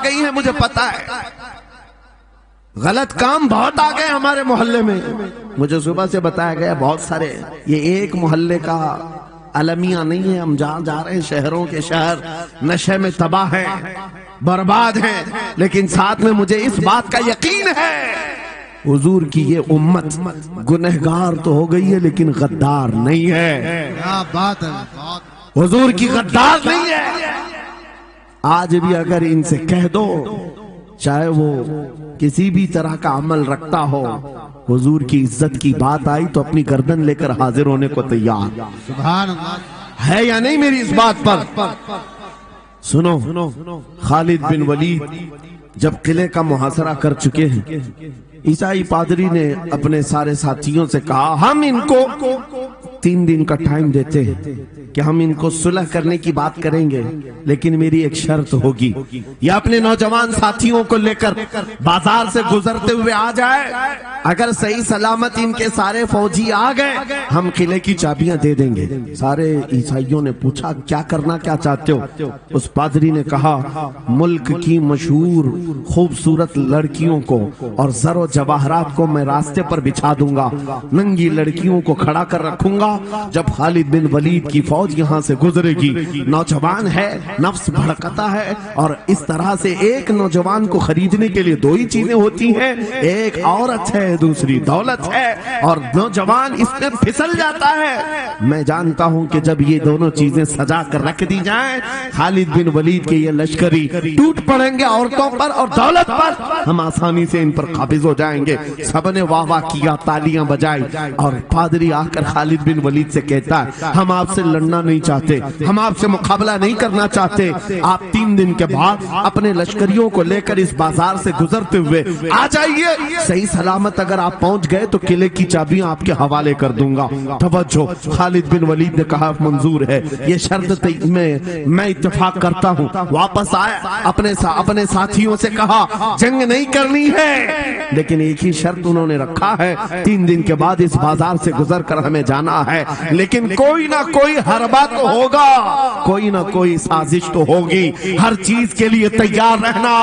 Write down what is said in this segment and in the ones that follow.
گئی ہیں مجھے پتا ہے، غلط کام بہت آ گئے ہمارے محلے میں، مجھے صبح سے بتایا گیا بہت سارے، یہ ایک محلے کا المیہ نہیں ہے، ہم جہاں جا رہے ہیں شہروں کے شہر نشے میں تباہ ہیں، برباد ہیں، لیکن ساتھ میں مجھے اس بات کا یقین ہے حضور کی یہ امت گنہگار تو ہو گئی ہے لیکن غدار نہیں ہے، کیا بات ہے، حضور کی غدار نہیں ہے۔ آج بھی اگر ان سے کہہ دو چاہے وہ کسی بھی طرح کا عمل رکھتا ہو، حضور کی عزت کی بات آئی تو اپنی گردن لے کر حاضر ہونے کو تیار سبحان اللہ ہے یا نہیں میری اس بات پر؟ سنو، خالد بن ولید جب قلعے کا محاصرہ کر چکے ہیں، عیسائی پادری نے اپنے سارے ساتھیوں سے کہا ہم ان کو 3 دن کا ٹائم دیتے ہیں کہ ہم ان کو صلح کرنے کی بات کریں گے، لیکن میری ایک شرط ہوگی، یہ اپنے نوجوان ساتھیوں کو لے کر بازار سے گزرتے ہوئے آ جائے، اگر صحیح سلامت ان کے سارے فوجی آ گئے ہم قلعے کی چابیاں دے دیں گے۔ سارے عیسائیوں نے پوچھا کیا کرنا کیا چاہتے ہو؟ اس پادری نے کہا ملک کی مشہور خوبصورت لڑکیوں کو اور زر و جواہرات کو میں راستے پر بچھا دوں گا، ننگی لڑکیوں کو کھڑا کر رکھوں گا، جب خالد بن ولید کی فوج یہاں سے گزرے گی، نوجوان ہے، نفس بھڑکتا ہے، اور اس طرح سے ایک نوجوان کو خریدنے کے لیے 2 ہی چیزیں ہوتی ہیں، ایک عورت ہے دوسری دولت ہے، اور نوجوان اس میں پھسل جاتا ہے۔ میں جانتا ہوں کہ جب یہ دونوں چیزیں سجا کر رکھ دی جائیں خالد بن ولید کے یہ لشکری ٹوٹ پڑیں گے عورتوں پر اور دولت پر، ہم آسانی سے ان پر قابض ہو جائیں گے۔ سب نے واہ واہ کیا، تالیاں بجائی، اور پادری آ کر خالد بن ولید سے کہتا ہے ہم آپ سے لڑنا نہیں چاہتے، ہم آپ سے مقابلہ نہیں کرنا چاہتے، آپ 3 دن کے بعد اپنے لشکریوں کو لے کر اس بازار سے گزرتے ہوئے آ جائیے، صحیح سلامت اگر آپ پہنچ گئے تو قلعے کی چابیاں آپ کے حوالے کر دوں گا۔ توجہ، خالد بن ولید نے کہا منظور ہے، یہ شرط میں اتفاق کرتا ہوں۔ واپس آئے، اپنے ساتھیوں سے کہا جنگ نہیں کرنی ہے، لیکن ایک ہی شرط انہوں نے رکھا ہے، 3 دن کے بعد اس بازار سے گزر کر ہمیں جانا ہے، لیکن کوئی نہ کوئی حربہ تو ہوگا، کوئی نہ کوئی سازش تو ہوگی، ہر چیز کے لیے تیار رہنا۔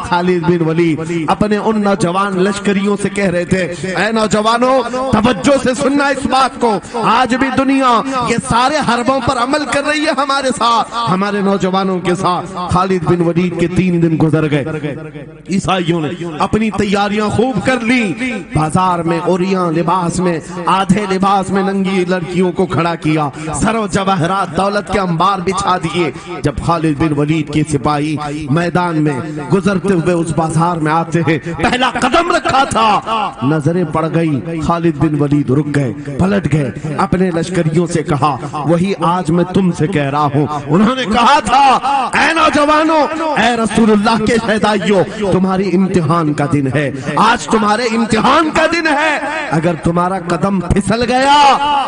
خالد بن ولید اپنے ان نوجوان لشکریوں سے کہہ رہے تھے اے نوجوانوں توجہ سے سننا اس بات کو، آج بھی دنیا یہ سارے حربوں پر عمل کر رہی ہے ہمارے ساتھ، ہمارے نوجوانوں کے ساتھ۔ خالد بن ولید کے 3 دن گزر گئے، عیسائیوں نے اپنی تیاریاں خوب کر لی، بازار میں اوریاں لباس میں، آدھے لباس میں ننگی لڑکیوں کو کھڑا کیا، سر و جواہرات دولت کے انبار بچھا دیے۔ جب خالد بن ولید کے سپاہی میدان میں گزرتے ہوئے اس بازار میں آتے ہیں، پہلا قدم رکھا تھا، نظریں پڑ گئی، خالد بن ولید رک گئے، پلٹ گئے، اپنے لشکریوں سے کہا وہی آج میں تم سے کہہ رہا ہوں، انہوں نے کہا تھا اے نوجوانوں، اے رسول اللہ کے شہدائیوں، تمہاری امتحان کا دن ہے، آج تمہارے امتحان کا دن ہے، اگر تمہارا قدم پھسل گیا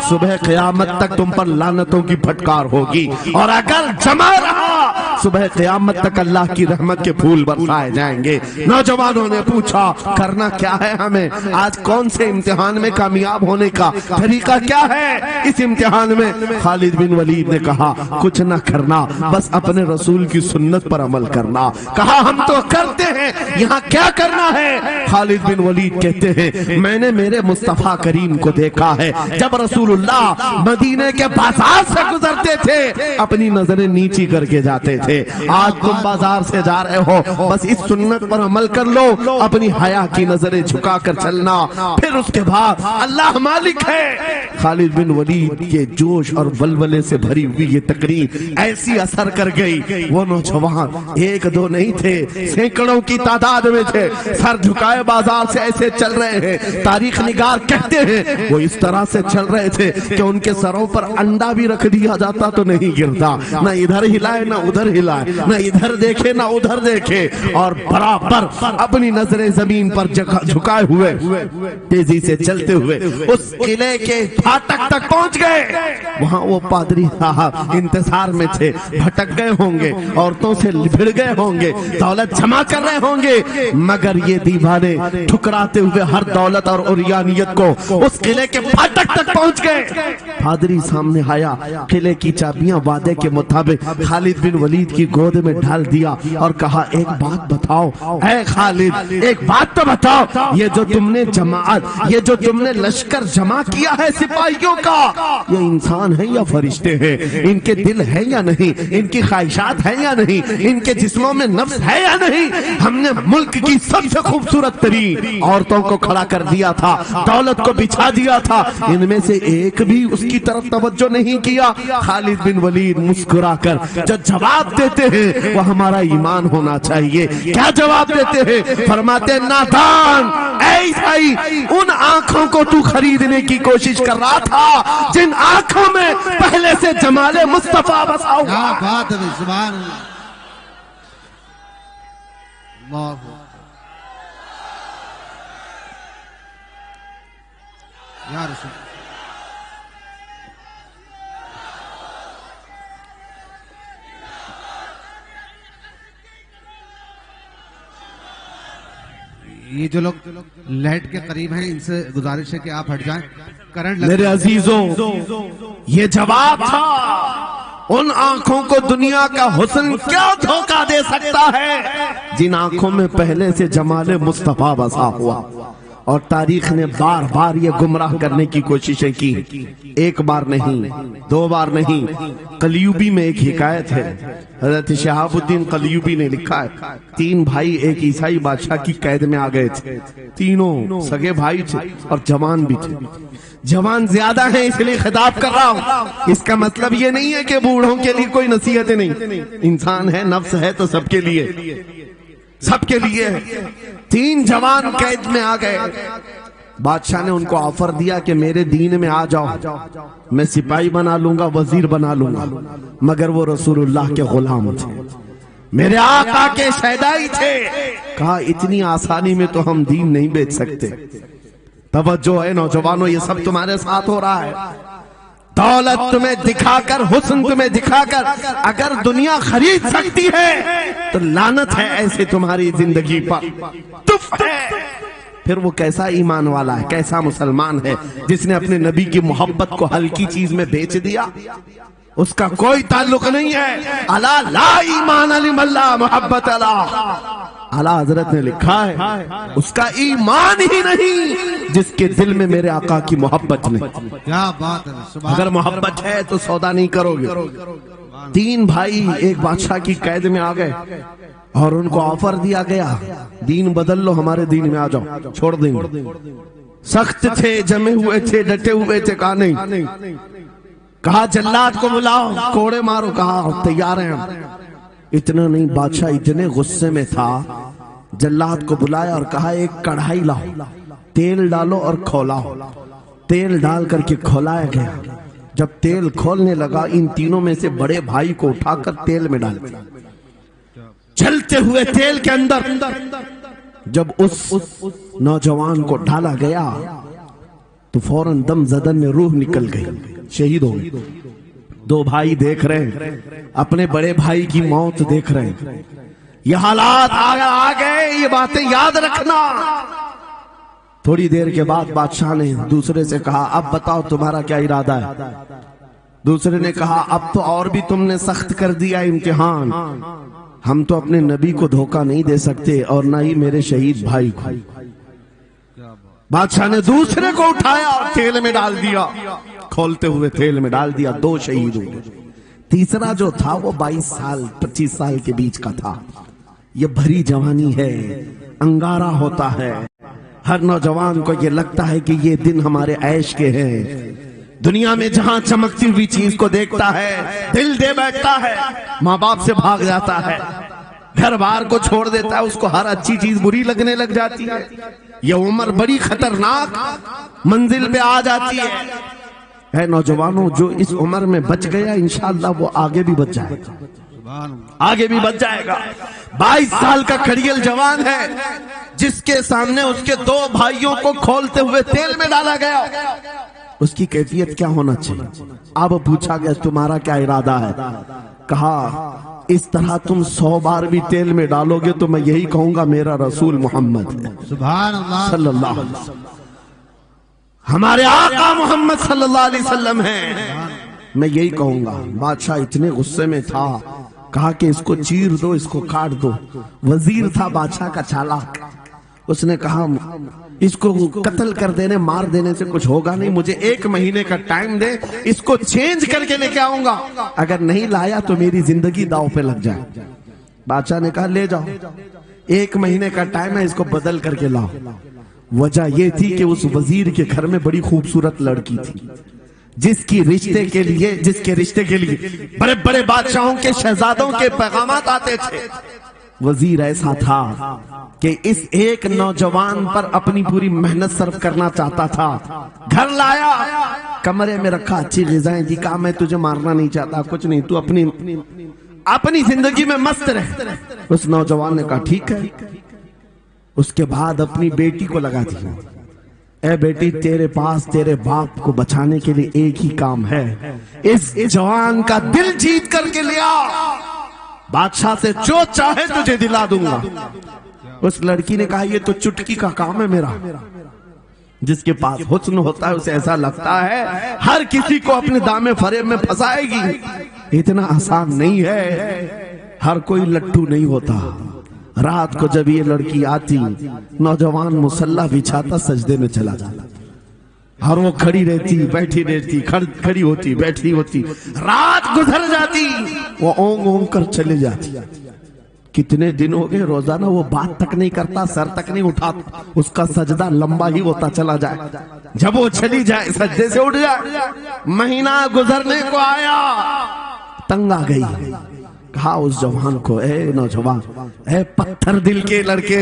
صبح قیامت تک تم پر لعنتوں کی پھٹکار ہوگی، اور اگر جمع رہا صبح قیامت تک اللہ کی رحمت کے پھول برسائے جائیں گے۔ نوجوانوں نے پوچھا کرنا کیا ہے ہمیں، آج کون سے امتحان میں کامیاب ہونے کا طریقہ کیا ہے اس امتحان میں؟ خالد بن ولید نے کہا کچھ نہ کرنا، بس اپنے رسول کی سنت پر عمل کرنا۔ کہا ہم تو کرتے ہیں، یہاں کیا کرنا ہے؟ خالد بن ولید کہتے ہیں میں نے میرے مصطفیٰ کریم کو دیکھا ہے، جب رسول اللہ مدینے کے بازار سے گزرتے تھے اپنی نظریں نیچی کر کے جاتے تھے، آج تم بازار سے جا رہے ہو، بس اس سنت پر عمل کر لو، اپنی حیا کی نظریں جھکا کر چلنا، پھر اس کے بعد اللہ مالک ہے۔ خالد بن ولید کے جوش اور ولولے سے بھری ہوئی یہ تقریر ایسی اثر کر گئی، وہ نوجوان 1-2 نہیں تھے، سینکڑوں کی تعداد میں تھے، سر جھکائے بازار سے ایسے چل رہے ہیں، تاریخ نگار کہتے ہیں وہ اس طرح سے چل رہے تھے کہ ان کے سروں پر انڈا بھی رکھ دیا جاتا تو نہیں گرتا، نہ ادھر ہلائے نہ ادھر ہلائے، نہ ادھر دیکھے نہ ادھر دیکھے، اور برابر اپنی نظریں زمین پر جھکائے ہوئے تیزی سے چلتے ہوئے اس قلعے کے پھاٹک تک پہنچ گئے۔ وہاں وہ پادری صاحب انتظار میں تھے، بھٹک گئے ہوں گے، عورتوں سے بھڑ گئے ہوں گے، دولت جمع کر رہے ہوں گے، مگر یہ دیوانے ٹھکراتے ہوئے ہر دولت اور اوریانیت کو اس قلعے کے پھاٹک تک پہنچ گئے۔ پادری سامنے آیا، قلعے کی چابیاں وعدے کے مطابق خالد بن ولید ولید کی گود میں ڈال دیا اور کہا ایک بات بتاؤ اے خالد، ایک بات تو بتاؤ، یہ جو تم نے جماعت، یہ جو تم نے لشکر جمع کیا ہے سپاہیوں کا، یہ انسان ہے یا فرشتے ہیں؟ ان کے دل ہے یا نہیں؟ ان کی خواہشات ہے یا نہیں؟ ان کے جسموں میں نفس ہے یا نہیں؟ ہم نے ملک کی سب سے خوبصورت ترین عورتوں کو کھڑا کر دیا تھا، دولت کو بچھا دیا تھا، ان میں سے ایک بھی اس کی طرف توجہ نہیں کیا۔ خالد بن ولید مسکرا کر جو جواب دیتے ہیں وہ ہمارا ایمان ہونا چاہیے۔ کیا جواب دیتے ہیں؟ فرماتے نادان، اے عیسائی، ان آنکھوں کو تو خریدنے کی کوشش کر رہا تھا جن آنکھوں میں پہلے سے جمال مصطفیٰ بسا ہوا۔ کیا بات ہے، سبحان اللہ۔ یا رسول یہ جو لوگ لائٹ کے قریب ہیں ان سے گزارش ہے کہ آپ ہٹ جائیں، کرنٹ میرے عزیزوں، یہ جواب تھا ان آنکھوں کو دنیا کا حسن کیا دھوکہ دے سکتا ہے جن آنکھوں میں پہلے سے جمال مصطفیٰ بسا ہوا۔ اور تاریخ نے بار بار یہ گمراہ کرنے کی کوششیں کی، ایک بار نہیں، دو بار نہیں۔ قلیوبی میں ایک حکایت ہے، حضرت شہاب الدین قلیوبی نے لکھا ہے، 3 بھائی ایک عیسائی بادشاہ کی قید میں آ گئے تھے، تینوں سگے بھائی تھے اور جوان بھی تھے۔ جوان زیادہ ہیں اس لیے خطاب کر رہا ہوں، اس کا مطلب یہ نہیں ہے کہ بوڑھوں کے لیے کوئی نصیحتیں نہیں، انسان ہے، نفس ہے تو سب کے لیے، سب کے لیے۔ 3 جوان قید میں آ گئے، بادشاہ نے ان کو آفر دیا کہ میرے دین میں آ جاؤ، میں سپاہی بنا لوں گا، وزیر بنا لوں گا، مگر وہ رسول اللہ کے غلام تھے، میرے آقا کے شیدائی تھے۔ کہا اتنی آسانی میں تو ہم دین نہیں بیچ سکتے۔ توجہ ہے نوجوانوں، یہ سب تمہارے ساتھ ہو رہا ہے، دولت تمہیں دکھا کر، حسن تمہیں دکھا کر اگر دنیا خرید سکتی ہے تو لعنت ہے ایسے تمہاری زندگی پر، تف ہے۔ پھر وہ کیسا ایمان والا ہے، کیسا مسلمان ہے جس نے اپنے نبی کی محبت کو ہلکی چیز میں بیچ دیا؟ اس کا کوئی تعلق نہیں ہے۔ الا لا ایمان لمن لا محبت له، اعلیٰ حضرت نے لکھا ہے اس کا ایمان ہی نہیں جس کے دل میں میرے آقا کی محبت نہیں۔ کیا بات ہے، سبحان اگر محبت ہے تو سودا نہیں کرو گے۔ 3 بھائی ایک بادشاہ کی قید میں آ گئے اور ان کو آفر دیا گیا دین بدل لو، ہمارے دین میں آ جاؤ، چھوڑ دیں گے۔ سخت تھے، جمے ہوئے تھے، ڈٹے ہوئے تھے، کہا نہیں۔ کہا جلاد کو بلاؤ، کوڑے مارو، کہا تیار ہیں ہم۔ اتنا نہیں، بادشاہ اتنے غصے میں تھا، جلاد کو بلایا اور کہا ایک کڑھائی لاؤ، تیل ڈالو اور کھولاؤ۔ تیل ڈال کر کے کھولایا گیا۔ جب تیل کھولنے لگا، ان تینوں میں سے بڑے بھائی کو اٹھا کر تیل میں ڈال دیا۔ جلتے ہوئے تیل کے اندر جب اس نوجوان کو ڈالا گیا تو فوراً دم زدن میں روح نکل گئی، شہید ہو گئی۔ 2 بھائی دیکھ رہے ہیں، اپنے بڑے بھائی کی موت دیکھ رہے ہیں۔ یہ حالات آ گئے، یہ باتیں یاد رکھنا۔ تھوڑی دیر کے بعد بادشاہ نے دوسرے سے کہا اب بتاؤ تمہارا کیا ارادہ ہے؟ دوسرے نے کہا اب تو اور بھی تم نے سخت کر دیا امتحان، ہم تو اپنے نبی کو دھوکہ نہیں دے سکتے اور نہ ہی میرے شہید بھائی کو۔ بادشاہ نے دوسرے کو اٹھایا اور تیل میں ڈال دیا، کھولتے ہوئے تیل میں ڈال دیا، 2 شہید ہو گئے۔ تیسرا جو تھا وہ 22 سال 25 سال کے بیچ کا تھا۔ یہ بھری جوانی ہے، انگارہ ہوتا ہے، ہر نوجوان کو یہ لگتا ہے کہ یہ دن ہمارے عیش کے ہیں۔ دنیا میں جہاں چمکتی ہوئی چیز کو دیکھتا ہے دل دے بیٹھتا ہے، ماں باپ سے بھاگ جاتا ہے، گھر بار کو چھوڑ دیتا ہے، اس کو ہر اچھی چیز بری لگنے لگ جاتی ہے۔ یہ عمر بڑی خطرناک منزل پہ آ جاتی ہے۔ اے نوجوانوں، جو اس عمر میں بچ گیا انشاءاللہ وہ آگے بھی بچ جائے گا، آگے بھی بچ جائے گا۔ 22 سال کا کھڑیل جوان ہے جس کے سامنے اس کے 2 بھائیوں کو کھولتے ہوئے تیل میں ڈالا گیا، اس کی کیفیت کیا ہونا چاہیے؟ اب پوچھا گیا تمہارا کیا ارادہ ہے؟ کہا اس طرح تم 100 بار بھی تیل میں ڈالو گے تو میں یہی کہوں گا میرا رسول محمد ہے، سبحان اللہ صلی اللہ علیہ وسلم، ہمارے آقا محمد صلی اللہ علیہ وسلم ہیں، میں یہی کہوں گا۔ بادشاہ اتنے غصے میں تھا، کہا کہ اس کو چیر دو، اس کو کاٹ دو۔ وزیر تھا بادشاہ کا چالاک، اس نے کہا اس کو قتل کر دینے مار دینے سے کچھ ہوگا نہیں، مجھے 1 مہینے کا ٹائم دے، اس کو چینج کر کے لے کے آؤں گا، اگر نہیں لایا تو میری زندگی داؤ پہ لگ جائے۔ بادشاہ نے کہا لے جاؤ، 1 مہینے کا ٹائم ہے، اس کو بدل کر کے لاؤ۔ وجہ یہ تھی کہ اس وزیر کے گھر میں بڑی خوبصورت لڑکی تھی، جس کے رشتے کے لیے بڑے بڑے بادشاہوں کے شہزادوں کے پیغامات آتے تھے۔ وزیر ایسا تھا کہ اس ایک نوجوان پر اپنی پوری محنت صرف کرنا چاہتا تھا۔ گھر لایا، کمرے میں رکھا، اچھی غذائیں دی، کہا میں تجھے مارنا نہیں چاہتا، کچھ نہیں، تو اپنی زندگی میں مست رہ۔ اس نوجوان نے کہا ٹھیک ہے۔ اس کے بعد اپنی بیٹی کو لگا دیا، اے بیٹی تیرے پاس تیرے باپ کو بچانے کے لیے ایک ہی کام ہے، اس جوان کا دل جیت کر کے لیا، بادشاہ سے جو چاہے تجھے دلا دوں گا۔ اس لڑکی نے کہا یہ تو چٹکی کا کام ہے میرا۔ جس کے پاس حسن ہوتا ہے اسے ایسا لگتا ہے ہر کسی کو اپنے دامے فریب میں پھنسائے گی، اتنا آسان نہیں ہے، ہر کوئی لٹو نہیں ہوتا۔ رات کو جب یہ لڑکی آتی، نوجوان مسلح بچھاتا سجدے میں چلا جاتا، اور وہ کھڑی رہتی بیٹھی رہتی، کھڑی ہوتی بیٹھی ہوتی، رات گزر جاتی، وہ اونگ اونگ کر چلے جاتی۔ کتنے دن ہو گئے، روزانہ وہ بات تک نہیں کرتا، سر تک نہیں اٹھاتا، اس کا سجدہ لمبا ہی ہوتا چلا جائے، جب وہ چلی جائے سجدے سے اٹھ جائے۔ مہینہ گزرنے کو آیا، تنگ آ گئی، کہا اس جوان کو اے نوجوان، اے پتھر دل کے لڑکے،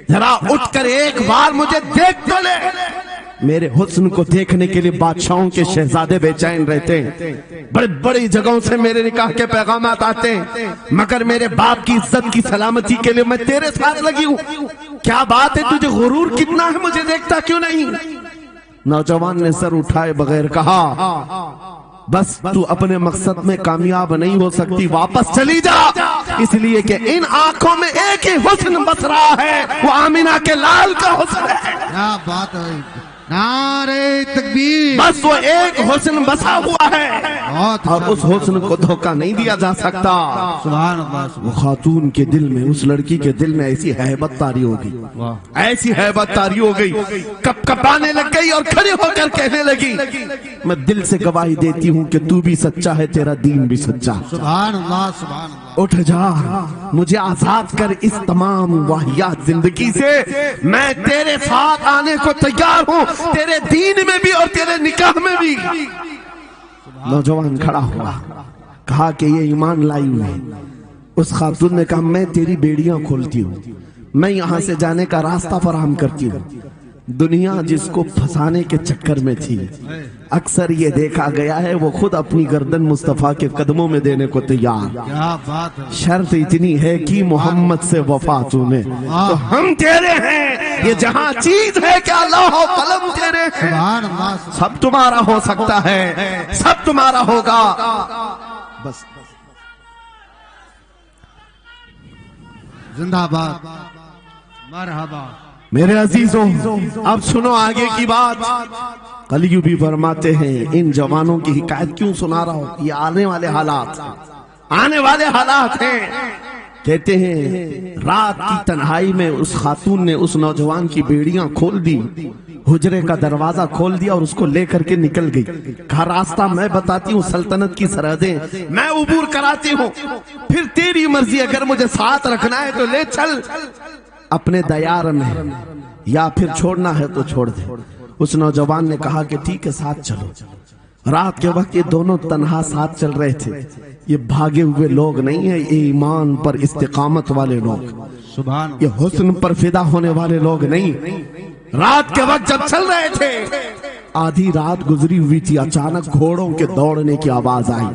ذرا اٹھ کر ایک بار مجھے دیکھ تو لے۔ میرے حسن کو دیکھنے کے لیے بادشاہوں کے شہزادے بے چین رہتے ہیں، بڑی بڑی جگہوں سے میرے نکاح کے پیغامات آتے ہیں، مگر میرے باپ کی عزت کی سلامتی کے لیے میں تیرے ساتھ لگی ہوں، کیا بات ہے تجھے غرور کتنا ہے، مجھے دیکھتا کیوں نہیں؟ نوجوان نے سر اٹھائے بغیر کہا بس تو اپنے مقصد میں کامیاب نہیں ہو سکتی، واپس چلی جا، اس لیے کہ ان آنکھوں میں ایک ہی حسن بس رہا ہے، وہ آمینہ کے لال کا حسن ہے۔ کیا بات ہے، نعرہ تکبیر، بس وہ ایک حسن بسا ہوا ہے، اور اس حسن کو دھوکہ نہیں دیا جا سکتا۔ سبحان اللہ، وہ خاتون کے دل میں، اس لڑکی کے دل میں ایسی ہیبت طاری ہو گئی، ایسی ہیبت طاری ہو گئی، کپ کپانے لگ گئی اور کھڑے ہو کر کہنے لگی میں دل سے گواہی دیتی ہوں کہ تو بھی سچا ہے، تیرا دین بھی سچا۔ سبحان اللہ، سبحان اللہ، اٹھ جا، مجھے آزاد کر اس تمام واہیات زندگی سے، میں تیرے ساتھ آنے کو تیار ہوں، تیرے دین میں بھی اور تیرے نکاح میں بھی۔ نوجوان کھڑا ہوا، کہا کہ یہ ایمان لائی ہوئی۔ اس خاتون نے کہا میں تیری بیڑیاں کھولتی ہوں، میں یہاں سے جانے کا راستہ فراہم کرتی ہوں۔ دنیا جس کو پھنسانے کے چکر میں تھی، اکثر یہ دیکھا گیا ہے وہ خود اپنی گردن مصطفیٰ کے قدموں میں دینے کو تیار۔ کیا بات ہے، شرط اتنی ہے کہ محمد سے وفا تمہیں، تو ہم تیرے ہیں، یہ جہاں چیز ہے کہ اللہ و قلم تیرے ہیں، سبحان اللہ، سب تمہارا ہو سکتا ہے، سب تمہارا ہوگا۔ بس زندہ باد، مرحبا۔ میرے عزیزوں اب سنو آگے کی بات۔ قلیو بھی فرماتے ہیں ان جوانوں کی حکایت کیوں سنا رہا ہوں، یہ آنے والے حالات ہیں۔ کہتے ہیں رات کی تنہائی میں اس خاتون نے اس نوجوان کی بیڑیاں کھول دی، حجرے کا دروازہ کھول دیا اور اس کو لے کر کے نکل گئی، کہا راستہ میں بتاتی ہوں، سلطنت کی سرحدیں میں عبور کراتی ہوں، پھر تیری مرضی، اگر مجھے ساتھ رکھنا ہے تو لے چل اپنے دیار میں، یا پھر چھوڑنا ہے تو چھوڑ دے۔ اس نوجوان نے کہا کہ ٹھیک ہے ساتھ چلو۔ رات کے وقت یہ دونوں تنہا ساتھ چل رہے تھے، یہ بھاگے ہوئے لوگ نہیں ہیں، یہ ایمان پر استقامت والے لوگ، سبحان اللہ، یہ حسن پر فدا ہونے والے لوگ نہیں۔ رات کے وقت جب چل رہے تھے، آدھی رات گزری ہوئی تھی، اچانک گھوڑوں کے دوڑنے کی آواز آئی۔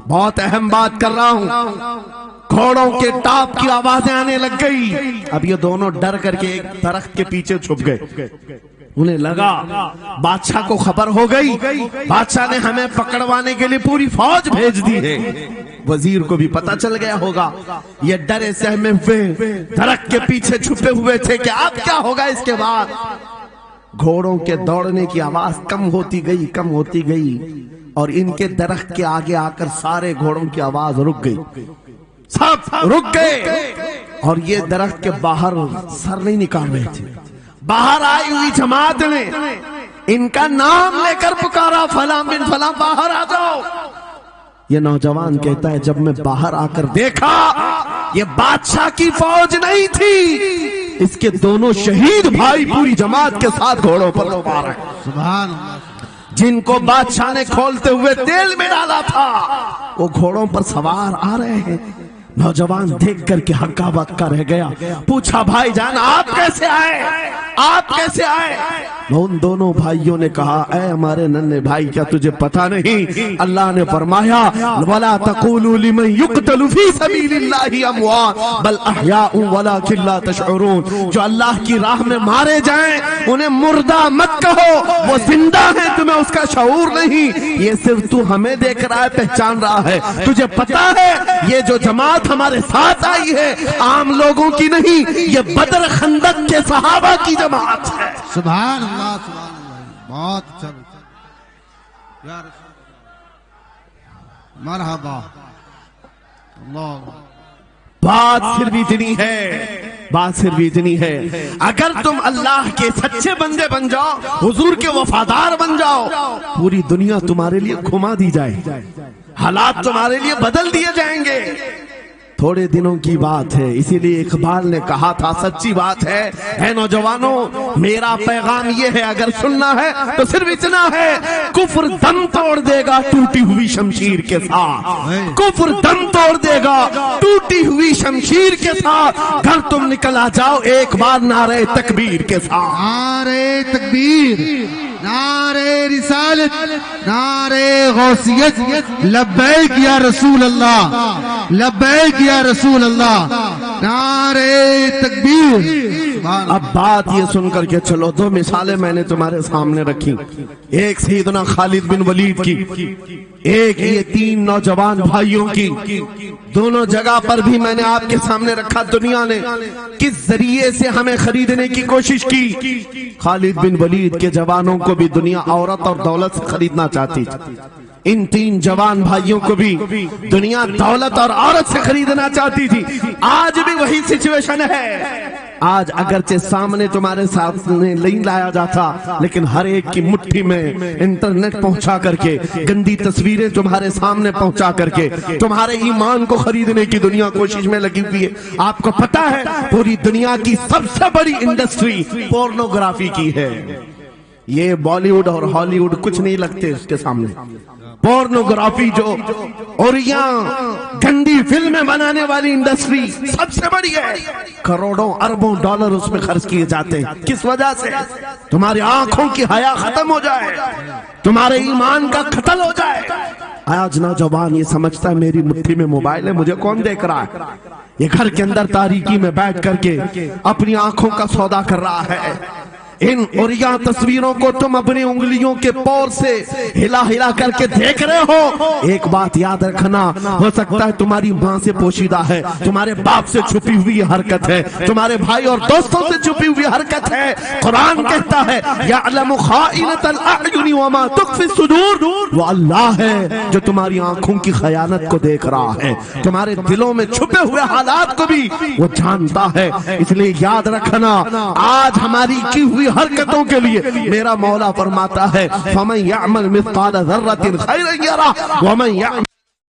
بہت اہم بات کر رہا ہوں، گھوڑوں کے ٹاپ کی آوازیں آنے لگ گئی۔ اب یہ دونوں ڈر کر کے ایک درخت کے پیچھے چھپ گئے، انہیں لگا بادشاہ کو خبر ہو گئی، بادشاہ نے ہمیں پکڑوانے کے لیے پوری فوج بھیج دی ہے۔ وزیر کو بھی پتا چل گیا ہوگا، یہ ڈرے سہمے ہوئے درخت کے پیچھے چھپے ہوئے تھے کہ اب کیا ہوگا اس کے بعد۔ گھوڑوں کے دوڑنے کی آواز کم ہوتی گئی، اور ان کے درخت کے آگے آ کر سارے گھوڑوں کی آواز رک گئی۔ سب رک گئے اور یہ درخت کے باہر سر نہیں نکال رہے تھے. باہر آئی ہوئی جماعت نے ان کا نام لے کر پکارا، فلاں بن فلاں باہر آ جاؤ. یہ نوجوان کہتا ہے جب میں باہر آ کر دیکھا یہ بادشاہ کی فوج نہیں تھی، اس کے دونوں شہید بھائی پوری جماعت کے ساتھ گھوڑوں پر سوار ہیں. سبحان اللہ. جن کو بادشاہ نے کھولتے ہوئے تیل میں ڈالا تھا وہ گھوڑوں پر سوار آ رہے ہیں. نوجوان دیکھ کر کے ہکا بکا رہ گیا. پوچھا بھائی جان آپ کیسے آئے، آپ کیسے آئے؟ ان دونوں بھائیوں نے کہا اے ہمارے ننھے بھائی کیا تجھے پتا نہیں اللہ نے فرمایا وَلَا تَقُولُوا لِمَنْ يُقْتَلُ فِي سَبِيلِ اللَّهِ أَمْوَاتٌ بَلْ أَحْيَاءٌ وَلَكِنْ لَا تَشْعُرُونَ. جو اللہ کی راہ میں مارے جائیں انہیں مردہ مت کہو، وہ زندہ ہیں، تمہیں اس کا شعور نہیں. یہ صرف تو ہمیں دیکھ رہا ہے، پہچان رہا ہے. تجھے پتا ہے یہ جو جماعت ہمارے ساتھ آئی ہے عام لوگوں کی نہیں، یہ بدر خندق کے صحابہ کی جماعت ہے. سبحان اللہ. سبحان اللہ. بہت اچھا یا رسول اللہ. مرحبا. اللہ. بات صرف اتنی ہے، بات صرف اتنی ہے اگر تم اللہ کے سچے بندے بن جاؤ، حضور کے وفادار بن جاؤ، پوری دنیا تمہارے لیے گھما دی جائے، حالات تمہارے لیے بدل دیے جائیں گے. تھوڑے دنوں کی بات ہے، اسی لیے اقبال نے کہا تھا سچی بات ہے. اے نوجوانوں میرا پیغام یہ ہے اگر سننا ہے تو صرف اتنا ہے، کفر دم توڑ دے گا ٹوٹی ہوئی شمشیر کے ساتھ. کفر دم توڑ دے گا ٹوٹی ہوئی شمشیر کے ساتھ. گھر تم نکل آ جاؤ ایک بار نعرہ تکبیر کے ساتھ. نعرہ تکبیر، نعرہ رسالت، نعرہ غوثیت. لبیک یا رسول اللہ، لبیک یا رسول اللہ. نعرہ تکبیر. اب بات یہ سن کر کے چلو، دو مثالیں میں نے تمہارے سامنے رکھی. ایک سیدنا خالد بن ولید کی، ایک یہ تین نوجوان بھائیوں کی. دونوں جگہ پر بھی میں نے آپ کے سامنے رکھا دنیا نے کس ذریعے سے ہمیں خریدنے کی کوشش کی. خالد بن ولید کے جوانوں کو بھی دنیا عورت اور دولت سے خریدنا چاہتی تھی. ان تین جوان بھائیوں کو بھی دنیا دولت اور عورت سے خریدنا چاہتی تھی. آج بھی وہی سچویشن ہے. آج اگرچہ سامنے تمہارے سامنے نہیں لایا جاتا لیکن ہر ایک کی مٹھی میں انٹرنیٹ پہنچا کر کے، گندی تصویریں تمہارے سامنے پہنچا کر کے تمہارے ایمان کو خریدنے کی دنیا کوشش میں لگی ہوئی ہے. آپ کو پتا ہے پوری دنیا کی سب سے بڑی انڈسٹری پورنوگرافی کی ہے. یہ بالی ووڈ اور ہالی ووڈ کچھ نہیں لگتے اس کے سامنے. پورنوگرافی جو اور یہاں گندی فلمیں بنانے والی انڈسٹری سب سے بڑی ہے. کروڑوں اربوں ڈالر اس میں خرچ کیے جاتے ہیں. کس وجہ سے؟ تمہاری آنکھوں کی حیا ختم ہو جائے، تمہارے ایمان کا قتل ہو جائے. آج نوجوان یہ سمجھتا ہے میری مٹھی میں موبائل ہے، مجھے کون دیکھ رہا ہے. یہ گھر کے اندر تاریکی میں بیٹھ کر کے اپنی آنکھوں کا سودا کر رہا ہے. ان عریاں تصویروں کو تم اپنی انگلیوں کے پور سے ہلا ہلا کر کے دیکھ رہے ہو. ایک بات یاد رکھنا، ہو سکتا ہے تمہاری ماں سے پوشیدہ ہے، تمہارے باپ سے چھپی ہوئی حرکت ہے، تمہارے بھائی اور دوستوں سے چھپی ہوئی حرکت ہے. قرآن کہتا ہے یعلم خائنۃ الاعین وما تخفی الصدور. وہ اللہ ہے جو تمہاری آنکھوں کی خیانت کو دیکھ رہا ہے، تمہارے دلوں میں چھپے ہوئے حالات کو بھی وہ جانتا ہے. اس لیے یاد رکھنا آج ہماری کی ہوئی حرکتوں کے لیے میرا مولا فرماتا ہے فَمَنْ يَعْمَلْ مِثْقَالَ ذَرَّةٍ خَيْرًا يَرَهُ وَمَنْ يَعْمَلْ